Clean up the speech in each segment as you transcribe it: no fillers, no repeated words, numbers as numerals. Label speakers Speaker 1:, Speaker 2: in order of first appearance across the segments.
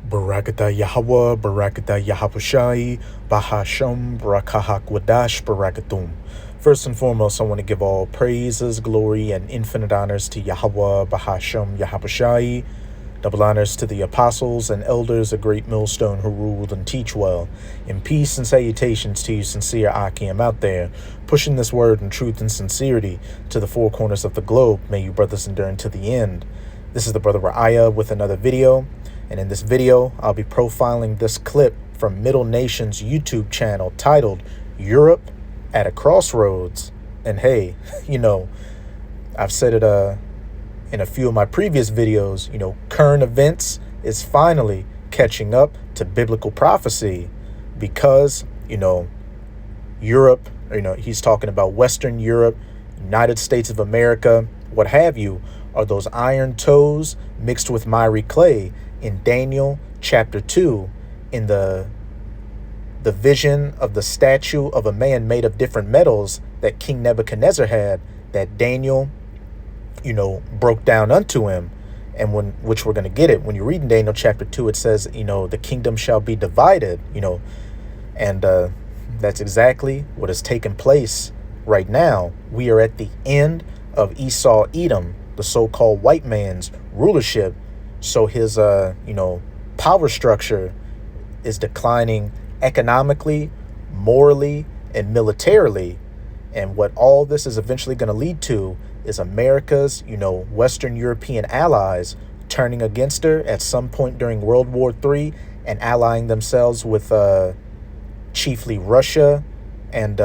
Speaker 1: Barakata Yahweh, Barakata Yahapushai, Bahasham, Barakahak Wadash, Barakatum. First and foremost, I want to give all praises, glory, and infinite honors to Yahweh, Bahasham, Yahapushai. Double honors to the apostles and elders, a great millstone who ruled and teach well. In peace and salutations to you, sincere Akim out there, pushing this word in truth and sincerity to the four corners of the globe. May you brothers endure to the end. This is the brother Ra'aya with another video. And in this video, I'll be profiling this clip from Middle Nation's YouTube channel titled Europe at a Crossroads. And hey, I've said it in a few of my previous videos, current events is finally catching up to biblical prophecy because, Europe, he's talking about Western Europe, United States of America, what have you, are those iron toes mixed with miry clay in Daniel chapter 2 in the vision of the statue of a man made of different metals that King Nebuchadnezzar had, that Daniel broke down unto him, and which we're going to get it. When you read in Daniel chapter 2, it says, the kingdom shall be divided, and that's exactly what has taken place right now. We are at the end of Esau Edom, the so-called white man's rulership. So his, power structure is declining economically, morally, and militarily. And what all this is eventually going to lead to is America's, Western European allies turning against her at some point during World War III and allying themselves with chiefly Russia and,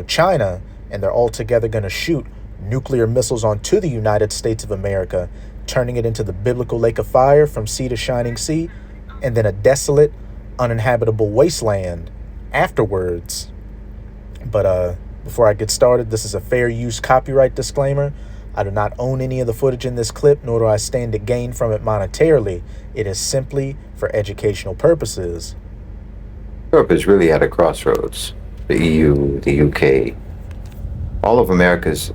Speaker 1: China. And they're all together going to shoot nuclear missiles onto the United States of America, turning it into the biblical lake of fire from sea to shining sea, and then a desolate, uninhabitable wasteland afterwards. But before I get started, this is a fair use copyright disclaimer. I do not own any of the footage in this clip, nor do I stand to gain from it monetarily. It is simply for educational purposes.
Speaker 2: Europe is really at a crossroads. The EU, the UK, all of America's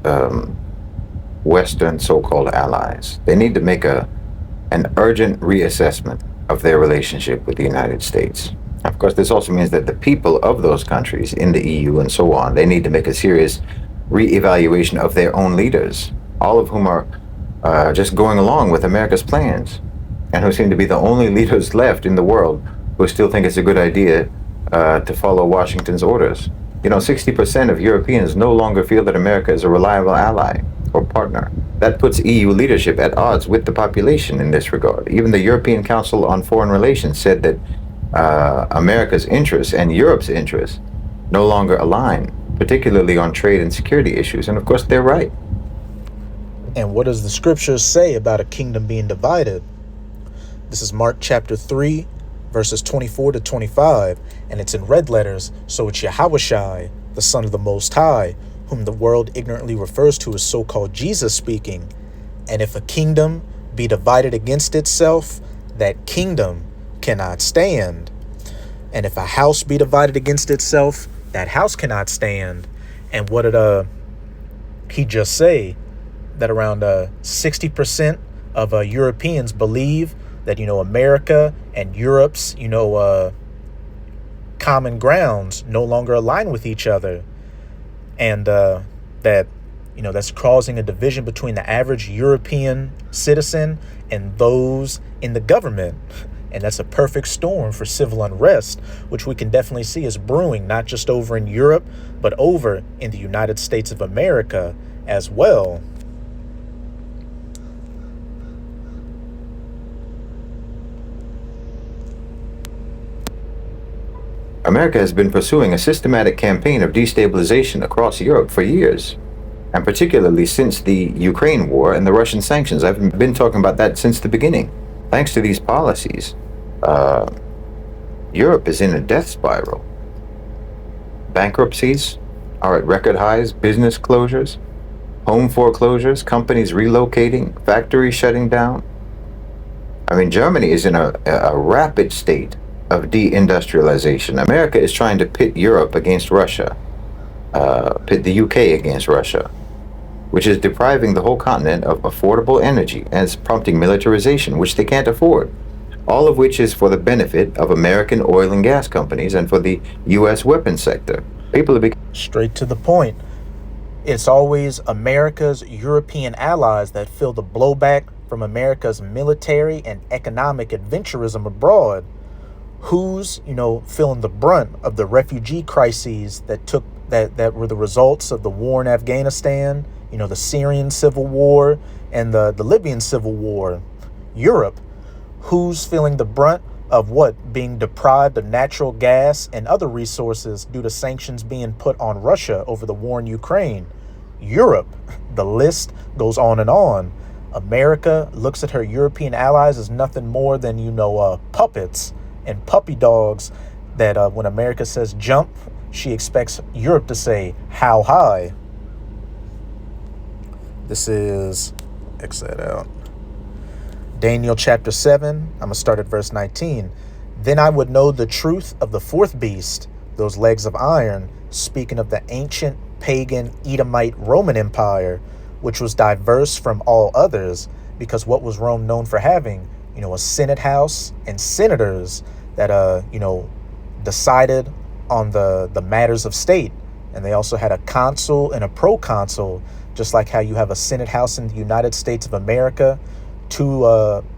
Speaker 2: Western so-called allies. They need to make an urgent reassessment of their relationship with the United States. Of course, this also means that the people of those countries in the EU and so on, they need to make a serious reevaluation of their own leaders, all of whom are just going along with America's plans, and who seem to be the only leaders left in the world who still think it's a good idea to follow Washington's orders. 60% of Europeans no longer feel that America is a reliable ally or partner. That puts EU leadership at odds with the population in this regard. Even the European Council on Foreign Relations said that America's interests and Europe's interests no longer align, particularly on trade and security issues. And of course, they're right.
Speaker 1: And what does the scriptures say about a kingdom being divided? This is Mark chapter 3, verses 24 to 25, and it's in red letters, so it's Yahawashi, the Son of the Most High, whom the world ignorantly refers to as so-called Jesus speaking. And if a kingdom be divided against itself, that kingdom cannot stand. And if a house be divided against itself, that house cannot stand. And what did he just say? That around 60% of Europeans believe that, America and Europe's, common grounds no longer align with each other. And that, that's causing a division between the average European citizen and those in the government. And that's a perfect storm for civil unrest, which we can definitely see is brewing, not just over in Europe, but over in the United States of America as well.
Speaker 2: America has been pursuing a systematic campaign of destabilization across Europe for years, and particularly since the Ukraine war and the Russian sanctions. I've been talking about that since the beginning. Thanks to these policies, Europe is in a death spiral. Bankruptcies are at record highs, business closures, home foreclosures, companies relocating, factories shutting down. Germany is in a rapid state of deindustrialization. America is trying to pit Europe against Russia, pit the UK against Russia, which is depriving the whole continent of affordable energy and is prompting militarization, which they can't afford. all of which is for the benefit of American oil and gas companies and for the U.S. weapons sector. People are
Speaker 1: Straight to the point. It's always America's European allies that feel the blowback from America's military and economic adventurism abroad. Who's, feeling the brunt of the refugee crises that were the results of the war in Afghanistan, the Syrian civil war and the Libyan civil war? Europe. Who's feeling the brunt of what? Being deprived of natural gas and other resources due to sanctions being put on Russia over the war in Ukraine? Europe. The list goes on and on. America looks at her European allies as nothing more than, puppets and puppy dogs that when America says jump, she expects Europe to say how high. This is, X that out. Daniel chapter 7, I'm going to start at verse 19. Then I would know the truth of the fourth beast, those legs of iron, speaking of the ancient pagan Edomite Roman Empire, which was diverse from all others, because what was Rome known for having? A senate house and senators that, decided on the matters of state. And they also had a consul and a proconsul, just like how you have a senate house in the United States of America, two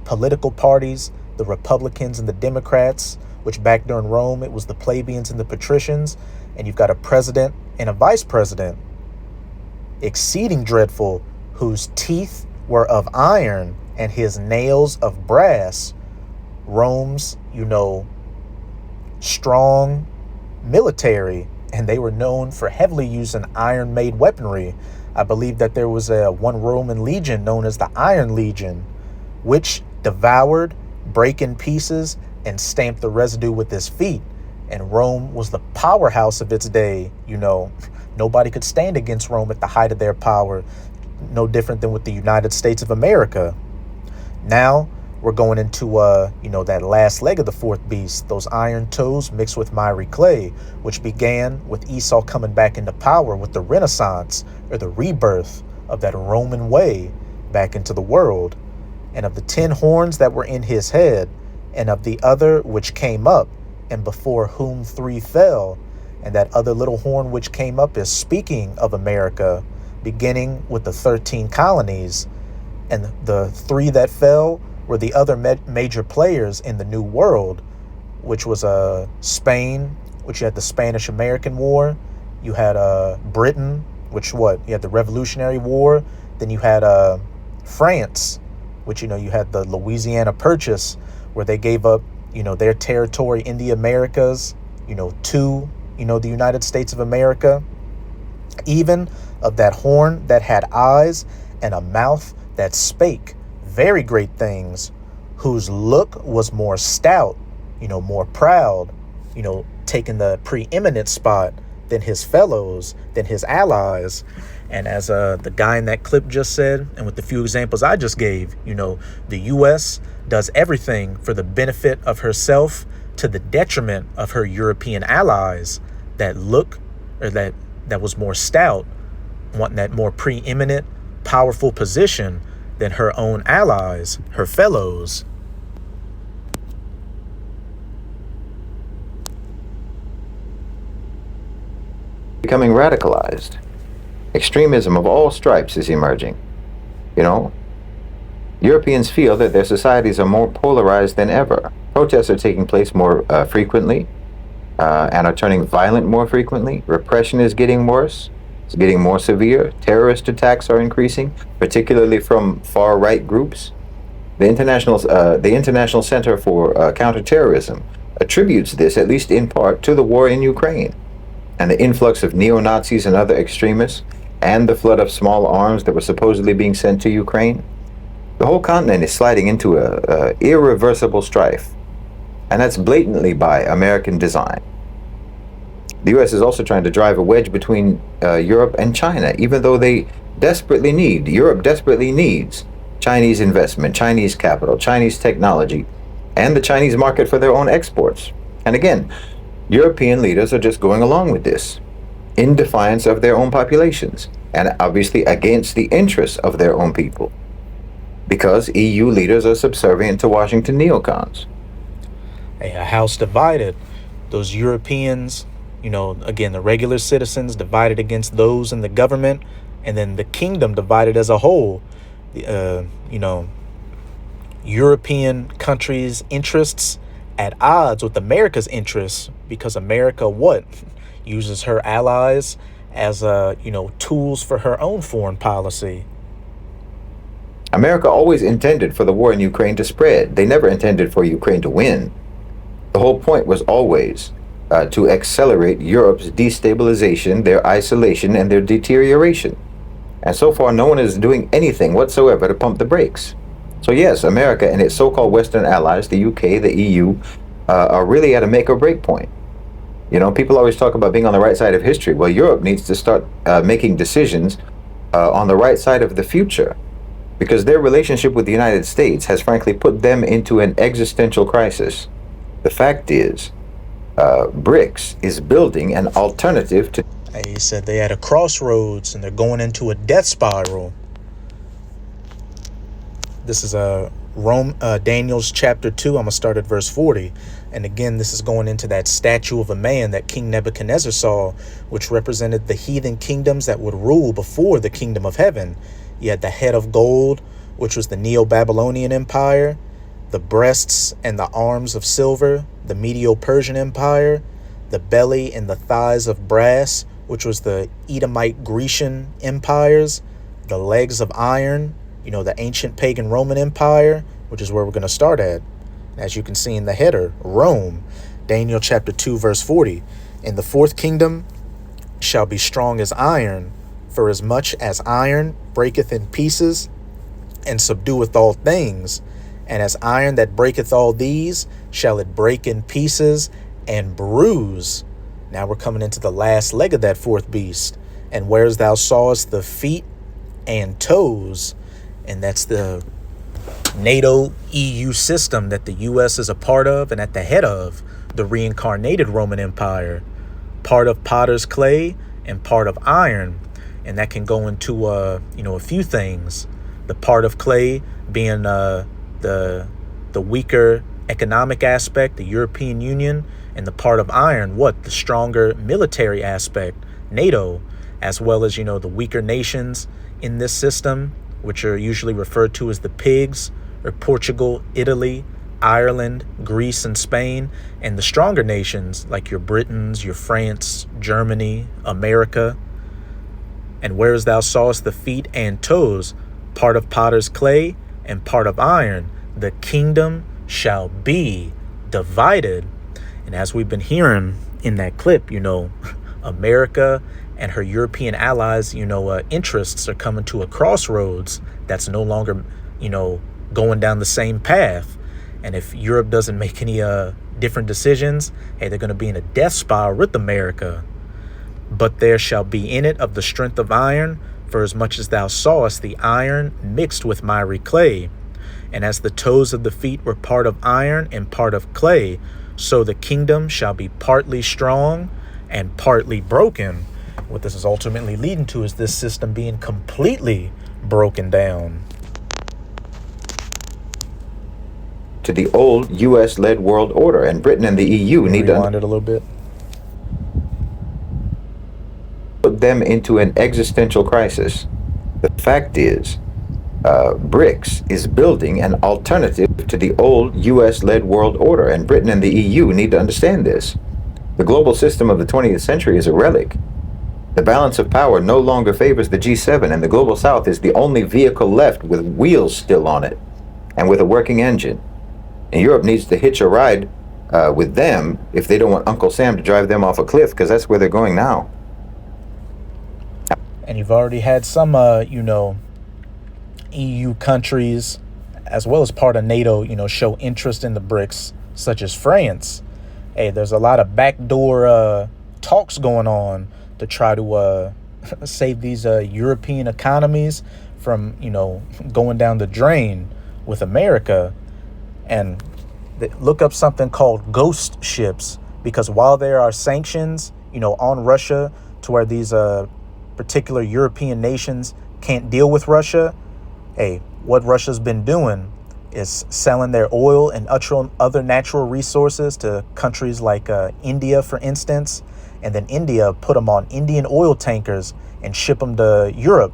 Speaker 1: political parties, the Republicans and the Democrats, which back during Rome, it was the plebeians and the patricians. And you've got a president and a vice president, exceeding dreadful, whose teeth were of iron and his nails of brass. Rome's, strong military, and they were known for heavily using iron-made weaponry. I believe that there was one Roman legion known as the Iron Legion, which devoured, break in pieces, and stamped the residue with his feet. And Rome was the powerhouse of its day. Nobody could stand against Rome at the height of their power. No different than with the United States of America. Now we're going into, that last leg of the fourth beast, those iron toes mixed with miry clay, which began with Esau coming back into power with the Renaissance, or the rebirth of that Roman way back into the world. And of the 10 horns that were in his head, and of the other which came up, and before whom 3 fell, and that other little horn which came up is speaking of America, beginning with the 13 colonies. And the 3 that fell were the other major players in the New World, which was Spain, which you had the Spanish-American War. You had Britain, which you had the Revolutionary War. Then you had France, which, you had the Louisiana Purchase, where they gave up, their territory in the Americas, to, the United States of America. Even of that horn that had eyes and a mouth that spake very great things, whose look was more stout, more proud, taking the preeminent spot than his fellows, than his allies. And as the guy in that clip just said, and with the few examples I just gave, the U.S. does everything for the benefit of herself to the detriment of her European allies that look, or that was more stout, wanting that more preeminent, powerful position than her own allies, her fellows.
Speaker 2: becoming radicalized. Extremism of all stripes is emerging. Europeans feel that their societies are more polarized than ever. Protests are taking place more frequently and are turning violent more frequently. Repression is getting worse. It's getting more severe. Terrorist attacks are increasing, particularly from far-right groups. The International Center for Counterterrorism attributes this, at least in part, to the war in Ukraine and the influx of neo-Nazis and other extremists and the flood of small arms that were supposedly being sent to Ukraine. The whole continent is sliding into a irreversible strife, and that's blatantly by American design. The U.S. is also trying to drive a wedge between Europe and China, even though Europe desperately needs Chinese investment, Chinese capital, Chinese technology, and the Chinese market for their own exports. And again, European leaders are just going along with this, in defiance of their own populations, and obviously against the interests of their own people, because EU leaders are subservient to Washington neocons.
Speaker 1: A house divided, those Europeans, again, the regular citizens divided against those in the government, and then the kingdom divided as a whole. European countries' interests at odds with America's interests, because America what uses her allies as tools for her own foreign policy.
Speaker 2: America always intended for the war in Ukraine to spread. They never intended for Ukraine to win. The whole point was always to accelerate Europe's destabilization, their isolation, and their deterioration. And so far, no one is doing anything whatsoever to pump the brakes. So yes, America and its so-called Western allies, the UK, the EU, are really at a make or break point. People always talk about being on the right side of history. Well, Europe needs to start making decisions on the right side of the future, because their relationship with the United States has frankly put them into an existential crisis. The fact is, BRICS is building an alternative to...
Speaker 1: He said they at a crossroads and they're going into a death spiral. This is Daniel's chapter 2. I'm going to start at verse 40. And again, this is going into that statue of a man that King Nebuchadnezzar saw, which represented the heathen kingdoms that would rule before the kingdom of heaven. You had the head of gold, which was the Neo-Babylonian Empire, the breasts and the arms of silver, the Medo-Persian Empire, the belly and the thighs of brass, which was the Edomite Grecian empires, the legs of iron, the ancient pagan Roman Empire, which is where we're going to start at. As you can see in the header, Rome, Daniel chapter 2, verse 40. And the fourth kingdom shall be strong as iron, for as much as iron breaketh in pieces and subdueth all things, and as iron that breaketh all these, shall it break in pieces and bruise. Now we're coming into the last leg of that fourth beast. And whereas thou sawest the feet and toes, and that's the NATO EU system that the U.S. is a part of and at the head of, the reincarnated Roman Empire, part of potter's clay and part of iron. And that can go into a few things. The part of clay being the weaker economic aspect, the European Union, and the part of iron, the stronger military aspect, NATO, as well as the weaker nations in this system, which are usually referred to as the pigs, or Portugal, Italy, Ireland, Greece, and Spain, and the stronger nations like your Britons, your France, Germany, America. And whereas thou sawest the feet and toes, part of potter's clay and part of iron, the kingdom shall be divided. And as we've been hearing in that clip, America and her European allies, interests are coming to a crossroads that's no longer, going down the same path. And if Europe doesn't make any different decisions, they're going to be in a death spiral with America. But there shall be in it of the strength of iron, for as much as thou sawest the iron mixed with miry clay. And as the toes of the feet were part of iron and part of clay, so the kingdom shall be partly strong and partly broken. What this is ultimately leading to is this system being completely broken down.
Speaker 2: To the old U.S.-led world order, and Britain and the EU need to
Speaker 1: rewind it a little bit.
Speaker 2: Put them into an existential crisis. The fact is, BRICS is building an alternative to the old US-led world order, and Britain and the EU need to understand this. The global system of the 20th century is a relic. The balance of power no longer favors the G7, and the global south is the only vehicle left with wheels still on it and with a working engine. And Europe needs to hitch a ride with them if they don't want Uncle Sam to drive them off a cliff, because that's where they're going now.
Speaker 1: And you've already had some, EU countries, as well as part of NATO, show interest in the BRICS, such as France. There's a lot of backdoor talks going on to try to save these European economies from, going down the drain with America. And look up something called ghost ships, because while there are sanctions, on Russia to where these particular European nations can't deal with Russia, what Russia's been doing is selling their oil and other natural resources to countries like India, for instance. And then India put them on Indian oil tankers and ship them to Europe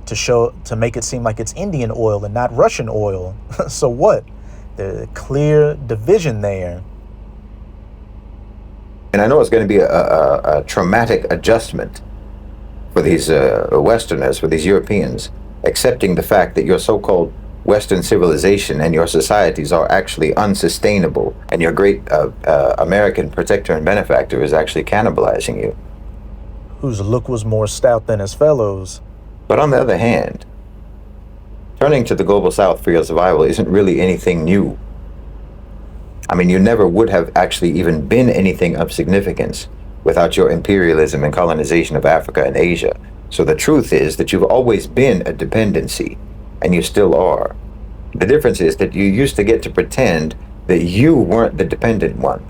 Speaker 1: to make it seem like it's Indian oil and not Russian oil. So what? The clear division there.
Speaker 2: And I know it's going to be a traumatic adjustment for these Westerners, for these Europeans, accepting the fact that your so-called Western civilization and your societies are actually unsustainable, and your great American protector and benefactor is actually cannibalizing you.
Speaker 1: Whose look was more stout than his fellows.
Speaker 2: But on the other hand, turning to the global south for your survival isn't really anything new. I mean, you never would have actually even been anything of significance without your imperialism and colonization of Africa and Asia. So the truth is that you've always been a dependency, and you still are. The difference is that you used to get to pretend that you weren't the dependent one,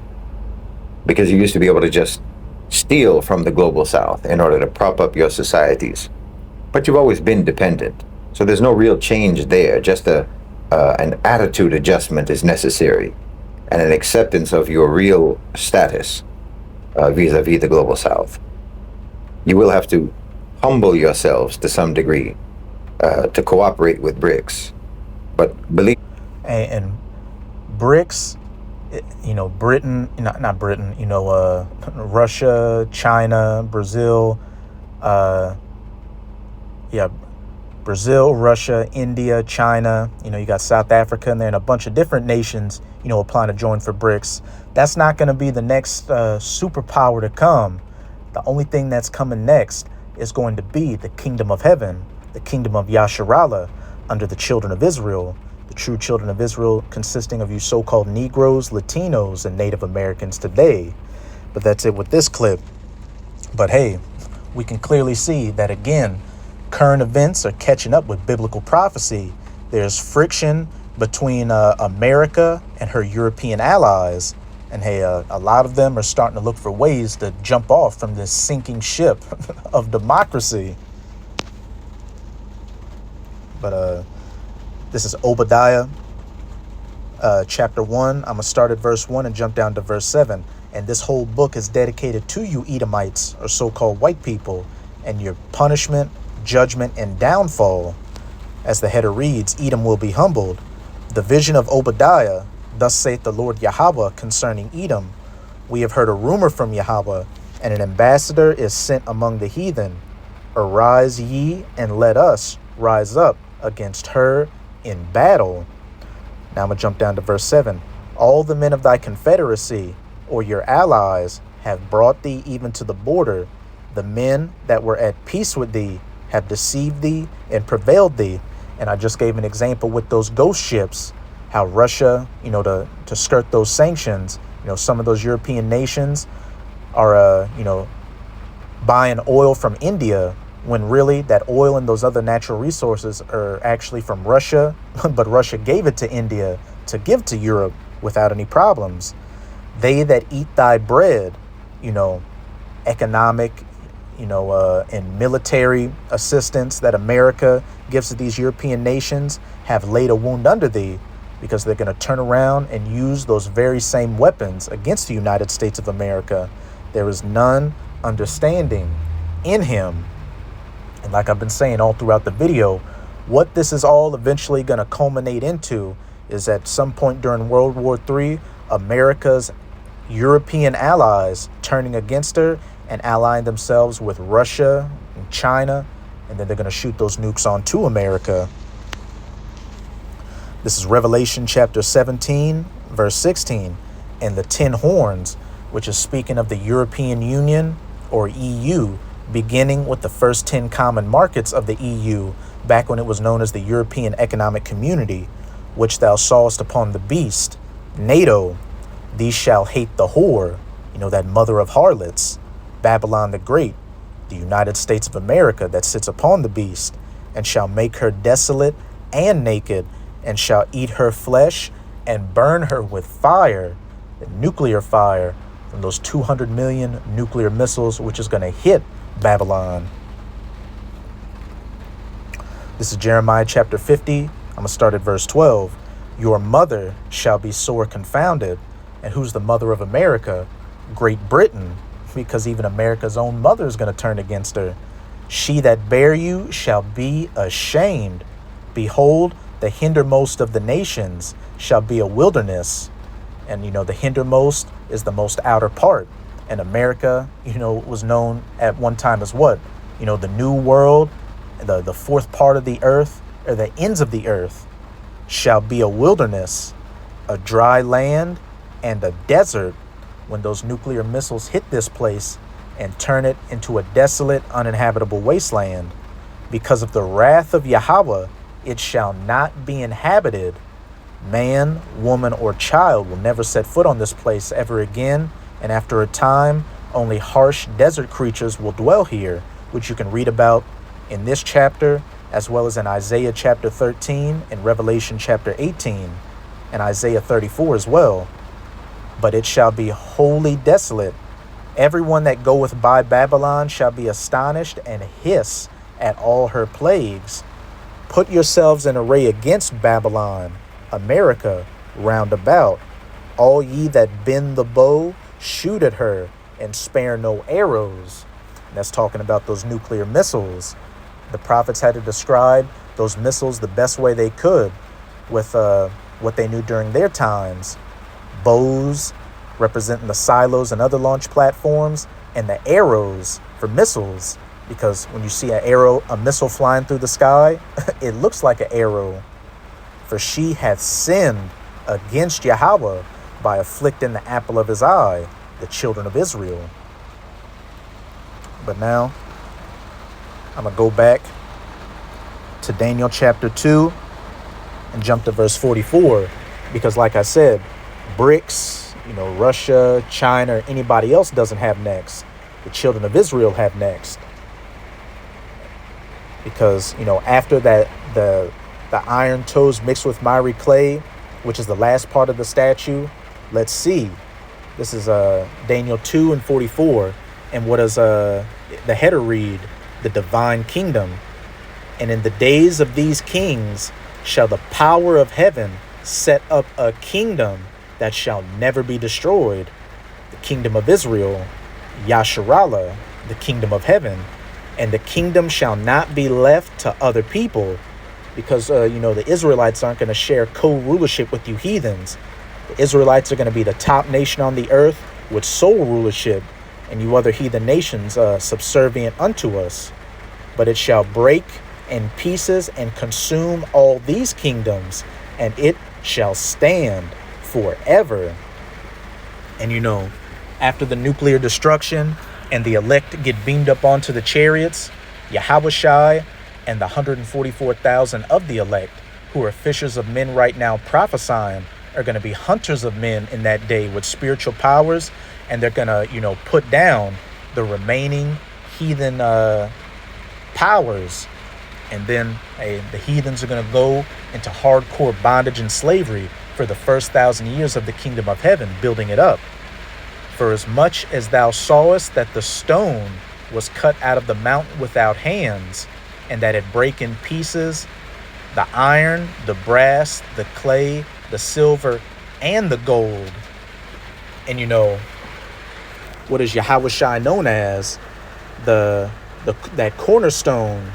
Speaker 2: because you used to be able to just steal from the global south in order to prop up your societies. But you've always been dependent. So there's no real change there. Just an attitude adjustment is necessary, and an acceptance of your real status vis-a-vis the global south. You will have to humble yourselves to some degree to cooperate with BRICS. But believe...
Speaker 1: And BRICS, Britain, not Britain, Russia, China, Brazil, Brazil, Russia, India, China, you got South Africa in there, and a bunch of different nations, applying to join for BRICS. That's not going to be the next superpower to come. The only thing that's coming next is going to be the kingdom of heaven, the kingdom of Yasharallah under the children of Israel, the true children of Israel consisting of you so-called Negroes, Latinos, and Native Americans today. But that's it with this clip. But hey, we can clearly see that, again, current events are catching up with biblical prophecy. There's friction between America and her European allies. And hey, a lot of them are starting to look for ways to jump off from this sinking ship of democracy. But this is Obadiah, chapter 1. I'm going to start at verse 1 and jump down to verse 7. And this whole book is dedicated to you Edomites, or so-called white people, and your punishment, judgment, and downfall. As the header reads, Edom will be humbled. The vision of Obadiah, thus saith the Lord Yahweh concerning Edom. We have heard a rumor from Yahweh, and an ambassador is sent among the heathen. Arise ye, and let us rise up against her in battle. Now I'm going to jump down to verse 7. All the men of thy confederacy, or your allies, have brought thee even to the border. The men that were at peace with thee have deceived thee and prevailed thee. And I just gave an example with those ghost ships, how Russia, to skirt those sanctions, some of those European nations are, buying oil from India, when really that oil and those other natural resources are actually from Russia, but Russia gave it to India to give to Europe without any problems. They that eat thy bread, economic, and military assistance that America gives to these European nations have laid a wound under thee, because they're going to turn around and use those very same weapons against the United States of America. There is none understanding in him. And like I've been saying all throughout the video, what this is all eventually going to culminate into is at some point during World War III, America's European allies turning against her and allying themselves with Russia and China, and then they're going to shoot those nukes onto America. This is Revelation chapter 17, verse 16, and the 10 horns, which is speaking of the European Union, or EU, beginning with the first 10 common markets of the EU, back when it was known as the European Economic Community, which thou sawest upon the beast, NATO. These shall hate the whore, that mother of harlots, Babylon the Great, the United States of America that sits upon the beast, and shall make her desolate and naked, and shall eat her flesh and burn her with fire, the nuclear fire from those 200 million nuclear missiles, which is going to hit Babylon. This is Jeremiah chapter 50. I'm going to start at verse 12. Your mother shall be sore confounded. And who's the mother of America? Great Britain, because even America's own mother is going to turn against her. She that bare you shall be ashamed. Behold, the hindermost of the nations shall be a wilderness. And, the hindermost is the most outer part. And America, was known at one time as what? The New World, the fourth part of the earth, or the ends of the earth, shall be a wilderness, a dry land, and a desert when those nuclear missiles hit this place and turn it into a desolate, uninhabitable wasteland. Because of the wrath of Yahweh, it shall not be inhabited. Man, woman, or child will never set foot on this place ever again, and after a time, only harsh desert creatures will dwell here, which you can read about in this chapter, as well as in Isaiah chapter 13 and Revelation chapter 18, and Isaiah 34 as well. But it shall be wholly desolate. Everyone that goeth by Babylon shall be astonished and hiss at all her plagues. Put yourselves in array against Babylon, America, round about. All ye that bend the bow, shoot at her, and spare no arrows. And that's talking about those nuclear missiles. The prophets had to describe those missiles the best way they could with what they knew during their times. Bows representing the silos and other launch platforms, and the arrows for missiles, because when you see a missile flying through the sky, it looks like an arrow. For she hath sinned against Yahweh by afflicting the apple of his eye, the children of Israel. But now, I'm going to go back to Daniel chapter 2 and jump to verse 44, because like I said, BRICS, Russia, China, or anybody else doesn't have next. The children of Israel have next. Because, after that, the iron toes mixed with miry clay, which is the last part of the statue, let's see. This is Daniel 2 and 44. And what does the header read? The divine kingdom. And in the days of these kings shall the power of heaven set up a kingdom that shall never be destroyed. The kingdom of Israel, Yasharallah, the kingdom of heaven. And the kingdom shall not be left to other people, because, the Israelites aren't going to share co-rulership with you heathens. The Israelites are going to be the top nation on the earth with sole rulership, and you other heathen nations subservient unto us. But it shall break in pieces and consume all these kingdoms, and it shall stand forever. And after the nuclear destruction and the elect get beamed up onto the chariots, Yahushai and the 144,000 of the elect, who are fishers of men right now prophesying, are going to be hunters of men in that day with spiritual powers, and they're going to, put down the remaining heathen powers. And then the heathens are going to go into hardcore bondage and slavery for the first 1,000 years of the kingdom of heaven, building it up. For as much as thou sawest that the stone was cut out of the mountain without hands, and that it brake in pieces the iron, the brass, the clay, the silver, and the gold. And what is Yahushai known as? That cornerstone.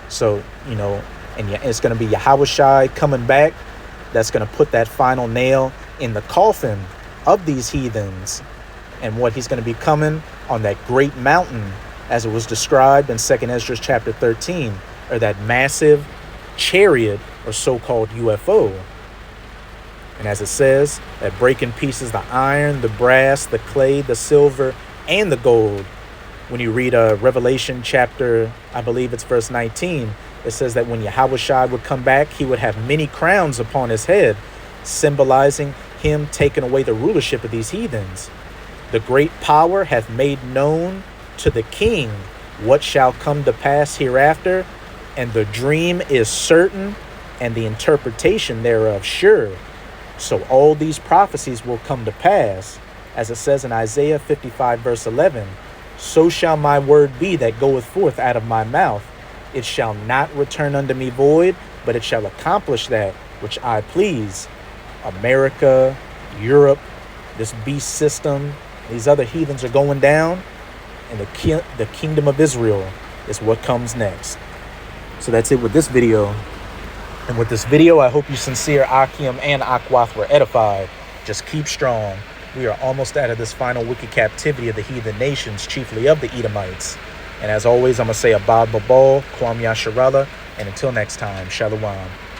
Speaker 1: So, and it's going to be Yahushai coming back. That's going to put that final nail in the coffin of these heathens. And what he's going to be coming on that great mountain, as it was described in 2nd Ezra chapter 13, or that massive chariot or so-called UFO. And as it says, that break in pieces the iron, the brass, the clay, the silver, and the gold. When you read Revelation chapter, I believe it's verse 19, it says that when Yahushua would come back, he would have many crowns upon his head, symbolizing him taking away the rulership of these heathens. The great power hath made known to the king what shall come to pass hereafter, and the dream is certain, and the interpretation thereof sure. So all these prophecies will come to pass, as it says in Isaiah 55 verse 11, so shall my word be that goeth forth out of my mouth. It shall not return unto me void, but it shall accomplish that which I please, America, Europe, this beast system, these other heathens are going down, and the kingdom of Israel is what comes next. So that's it with this video. And with this video, I hope you sincere Akim and Akwath were edified. Just keep strong. We are almost out of this final wicked captivity of the heathen nations, chiefly of the Edomites. And as always, I'm going to say Abad Babal, Kwam Yasharallah, and until next time, Shalom.